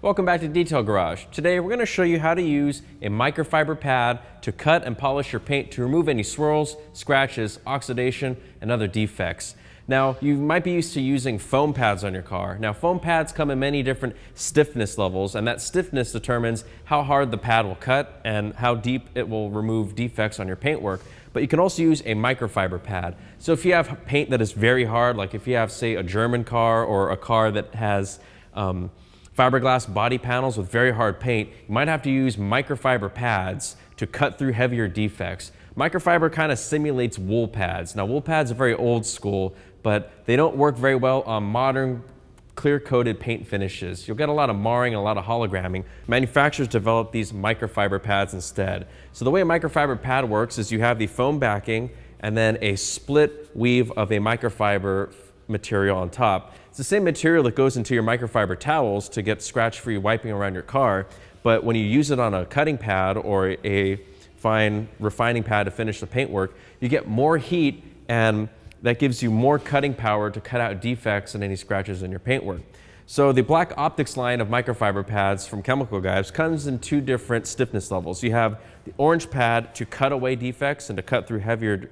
Welcome back to Detail Garage. Today we're going to show you how to use a microfiber pad to cut and polish your paint to remove any swirls, scratches, oxidation, and other defects. Now, you might be used to using foam pads on your car. Now, foam pads come in many different stiffness levels, and that stiffness determines how hard the pad will cut and how deep it will remove defects on your paintwork. But you can also use a microfiber pad. So if you have paint that is very hard, like if you have, say, a German car or a car that has fiberglass body panels with very hard paint, you might have to use microfiber pads to cut through heavier defects. Microfiber kind of simulates wool pads. Now, wool pads are very old school, but they don't work very well on modern clear-coated paint finishes. You'll get a lot of marring and a lot of hologramming. Manufacturers develop these microfiber pads instead. So the way a microfiber pad works is you have the foam backing and then a split weave of a microfiber material on top. It's the same material that goes into your microfiber towels to get scratch-free wiping around your car, but when you use it on a cutting pad or a fine refining pad to finish the paintwork, you get more heat, and that gives you more cutting power to cut out defects and any scratches in your paintwork. So the Black Optics line of microfiber pads from Chemical Guys comes in two different stiffness levels. You have the orange pad to cut away defects and to cut through heavier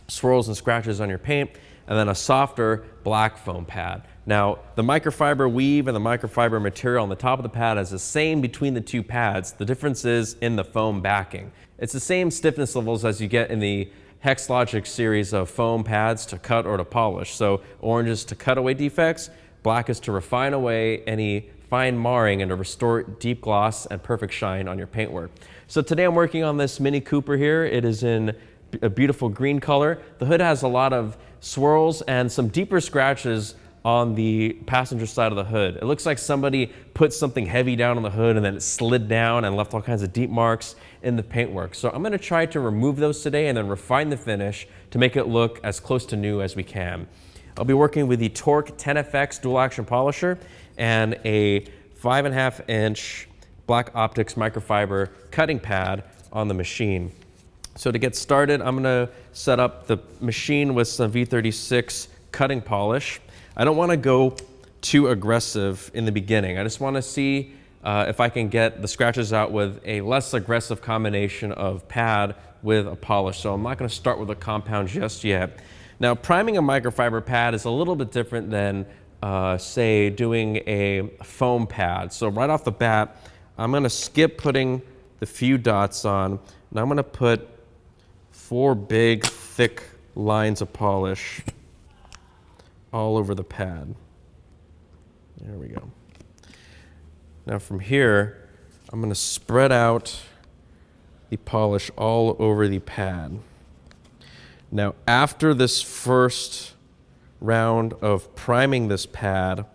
swirls and scratches on your paint, and then a softer black foam pad. Now, the microfiber weave and the microfiber material on the top of the pad is the same between the two pads. The difference is in the foam backing. It's the same stiffness levels as you get in the Hex Logic series of foam pads to cut or to polish. So orange is to cut away defects, black is to refine away any fine marring and to restore deep gloss and perfect shine on your paintwork. So today I'm working on this Mini Cooper here. It is in a beautiful green color. The hood has a lot of swirls and some deeper scratches on the passenger side of the hood. It looks like somebody put something heavy down on the hood and then it slid down and left all kinds of deep marks in the paintwork. So I'm going to try to remove those today and then refine the finish to make it look as close to new as we can. I'll be working with the Torque 10FX dual action polisher and a 5.5 inch Black Optics Microfiber cutting pad on the machine. So to get started, I'm going to set up the machine with some V36 cutting polish. I don't want to go too aggressive in the beginning. I just want to see if I can get the scratches out with a less aggressive combination of pad with a polish. So I'm not going to start with a compound just yet. Now, priming a microfiber pad is a little bit different than, say, doing a foam pad. So right off the bat, I'm going to skip putting the few dots on, and I'm going to put 4 big, thick lines of polish all over the pad. There we go. Now from here, I'm going to spread out the polish all over the pad. Now, after this first round of priming this pad,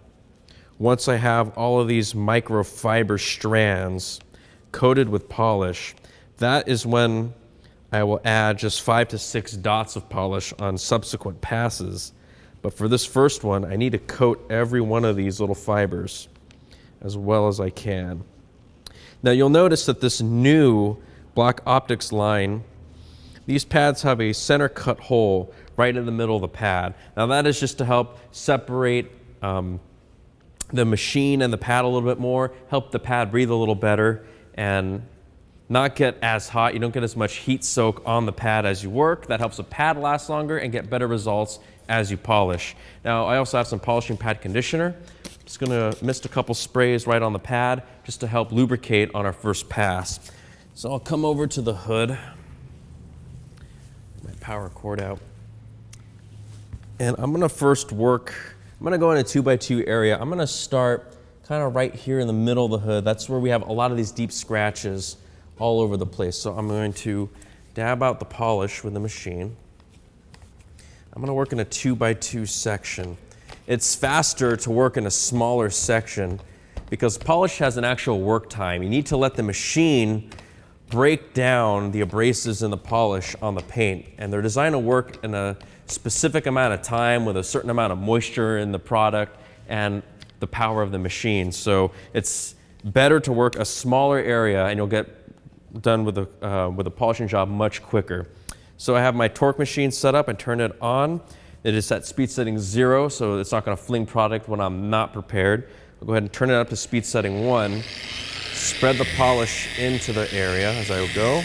once I have all of these microfiber strands coated with polish, that is when I will add just 5 to 6 dots of polish on subsequent passes. But for this first one, I need to coat every one of these little fibers as well as I can. Now you'll notice that this new Black Optics line, these pads have a center cut hole right in the middle of the pad. Now that is just to help separate the machine and the pad a little bit more, help the pad breathe a little better, and not get as hot. You don't get as much heat soak on the pad as you work. That helps the pad last longer and get better results as you polish. Now, I also have some polishing pad conditioner. I'm just gonna mist a couple sprays right on the pad just to help lubricate on our first pass. So I'll come over to the hood, my power cord out, and I'm gonna first work, I'm gonna go in a 2x2 area. I'm gonna start kind of right here in the middle of the hood. That's where we have a lot of these deep scratches all over the place. So I'm going to dab out the polish with the machine. I'm going to work in a 2x2 section. It's faster to work in a smaller section because polish has an actual work time. You need to let the machine break down the abrasives and the polish on the paint, and they're designed to work in a specific amount of time with a certain amount of moisture in the product and the power of the machine. So it's better to work a smaller area and you'll get done with a polishing job much quicker. So I have my torque machine set up and turn it on. It is at speed setting 0, so it's not going to fling product when I'm not prepared. I'll go ahead and turn it up to speed setting 1. Spread the polish into the area as I go.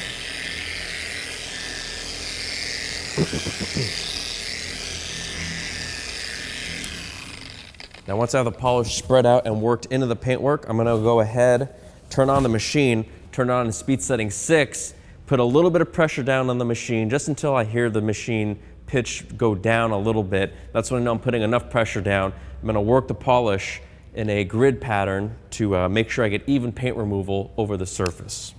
Now once I have the polish spread out and worked into the paintwork, I'm gonna go ahead, turn on the machine, turn it on in speed setting 6, put a little bit of pressure down on the machine just until I hear the machine pitch go down a little bit. That's when I know I'm putting enough pressure down. I'm gonna work the polish in a grid pattern to make sure I get even paint removal over the surface.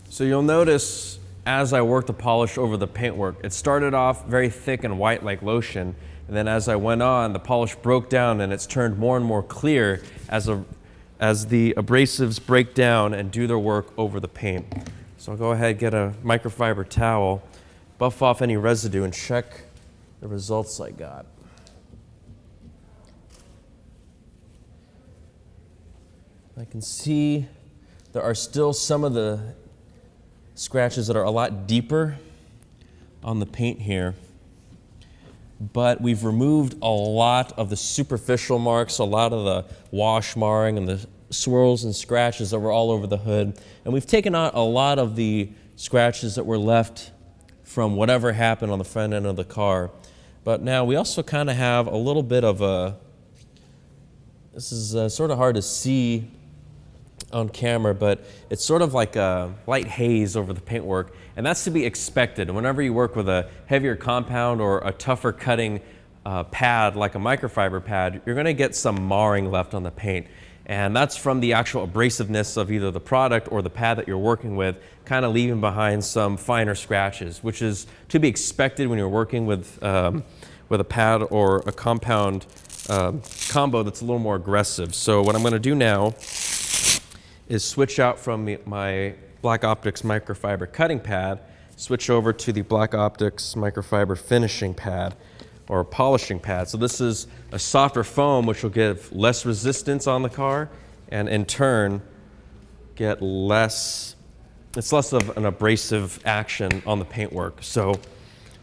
So you'll notice as I worked the polish over the paintwork, it started off very thick and white like lotion, and then as I went on, the polish broke down and it's turned more and more clear as the abrasives break down and do their work over the paint. So I'll go ahead, get a microfiber towel, buff off any residue, and check the results I got. I can see there are still some of the scratches that are a lot deeper on the paint here, but we've removed a lot of the superficial marks, a lot of the wash marring and the swirls and scratches that were all over the hood, and we've taken out a lot of the scratches that were left from whatever happened on the front end of the car. But now we also kind of have a little bit of a, this is sort of hard to see on camera, but it's sort of like a light haze over the paintwork, and that's to be expected. Whenever you work with a heavier compound or a tougher cutting pad like a microfiber pad, you're going to get some marring left on the paint, and that's from the actual abrasiveness of either the product or the pad that you're working with, kind of leaving behind some finer scratches, which is to be expected when you're working with a pad or a compound combo that's a little more aggressive. So what I'm going to do now is switch out from my Black Optics Microfiber cutting pad, switch over to the Black Optics Microfiber finishing pad or polishing pad. So this is a softer foam which will give less resistance on the car and in turn get less, it's less of an abrasive action on the paintwork. So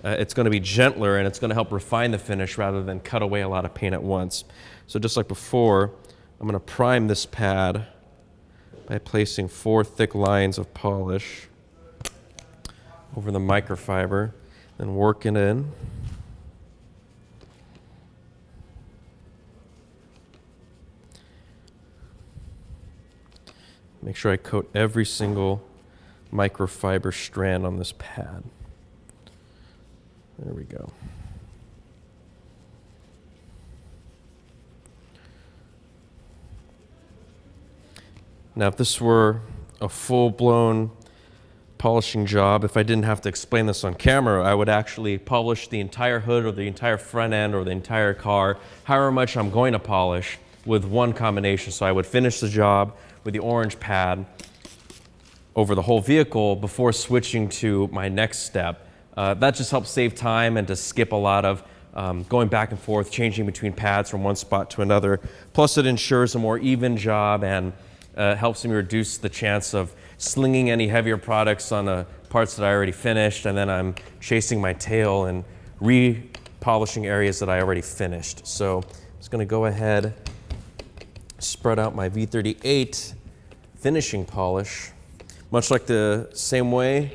it's going to be gentler and it's going to help refine the finish rather than cut away a lot of paint at once. So just like before, I'm going to prime this pad by placing 4 thick lines of polish over the microfiber, then work it in. Make sure I coat every single microfiber strand on this pad. There we go. Now, if this were a full-blown polishing job, if I didn't have to explain this on camera, I would actually polish the entire hood or the entire front end or the entire car, however much I'm going to polish, with one combination. So I would finish the job with the orange pad over the whole vehicle before switching to my next step. That just helps save time and to skip a lot of going back and forth, changing between pads from one spot to another. Plus, it ensures a more even job and helps me reduce the chance of slinging any heavier products on parts that I already finished, and then I'm chasing my tail and re-polishing areas that I already finished. So I'm just going to go ahead, spread out my V38 finishing polish, much like the same way,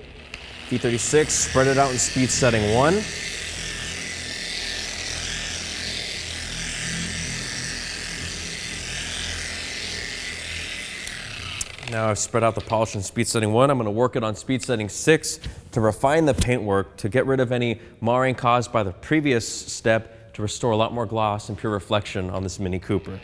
V36, spread it out in speed setting 1. Now I've spread out the polish in speed setting 1. I'm going to work it on speed setting 6 to refine the paintwork, to get rid of any marring caused by the previous step, to restore a lot more gloss and pure reflection on this Mini Cooper.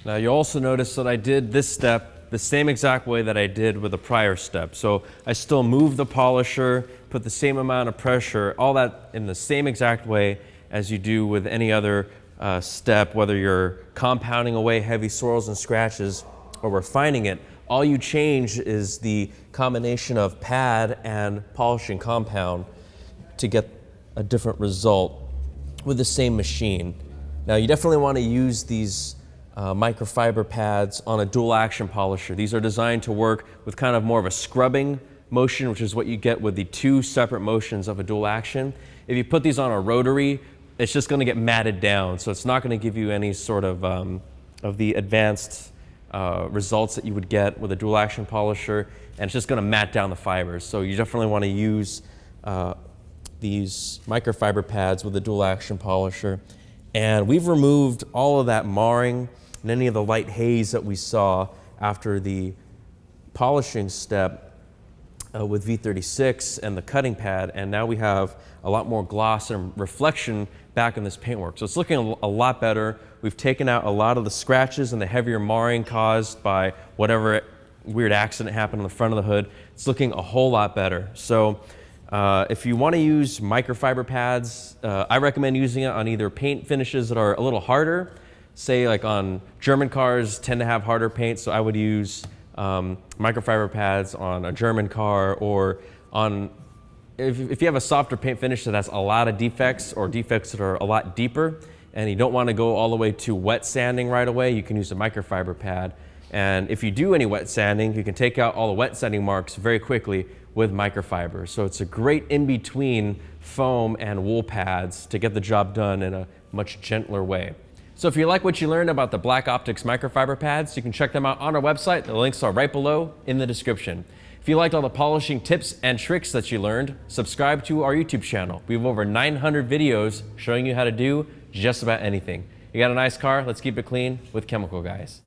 Now you also notice that I did this step the same exact way that I did with the prior step. So I still moved the polisher, put the same amount of pressure, all that in the same exact way as you do with any other step, whether you're compounding away heavy swirls and scratches or refining it. All you change is the combination of pad and polishing compound to get a different result with the same machine. Now you definitely want to use these microfiber pads on a dual action polisher. These are designed to work with kind of more of a scrubbing motion, which is what you get with the two separate motions of a dual action. If you put these on a rotary, it's just going to get matted down, so it's not going to give you any sort of the advanced results that you would get with a dual action polisher, and it's just going to mat down the fibers. So you definitely want to use these microfiber pads with a dual action polisher. And we've removed all of that marring and any of the light haze that we saw after the polishing step with V36 and the cutting pad, and now we have a lot more gloss and reflection back in this paintwork. So it's looking a lot better. We've taken out a lot of the scratches and the heavier marring caused by whatever weird accident happened on the front of the hood. It's looking a whole lot better. So if you want to use microfiber pads, I recommend using it on either paint finishes that are a little harder. Say like on German cars tend to have harder paint, so I would use microfiber pads on a German car, or on if you have a softer paint finish that has a lot of defects or defects that are a lot deeper and you don't want to go all the way to wet sanding right away, you can use a microfiber pad. And if you do any wet sanding, you can take out all the wet sanding marks very quickly with microfiber. So it's a great in-between foam and wool pads to get the job done in a much gentler way. So if you like what you learned about the Black Optics Microfiber Pads, you can check them out on our website. The links are right below in the description. If you liked all the polishing tips and tricks that you learned, subscribe to our YouTube channel. We have over 900 videos showing you how to do just about anything. You got a nice car? Let's keep it clean with Chemical Guys.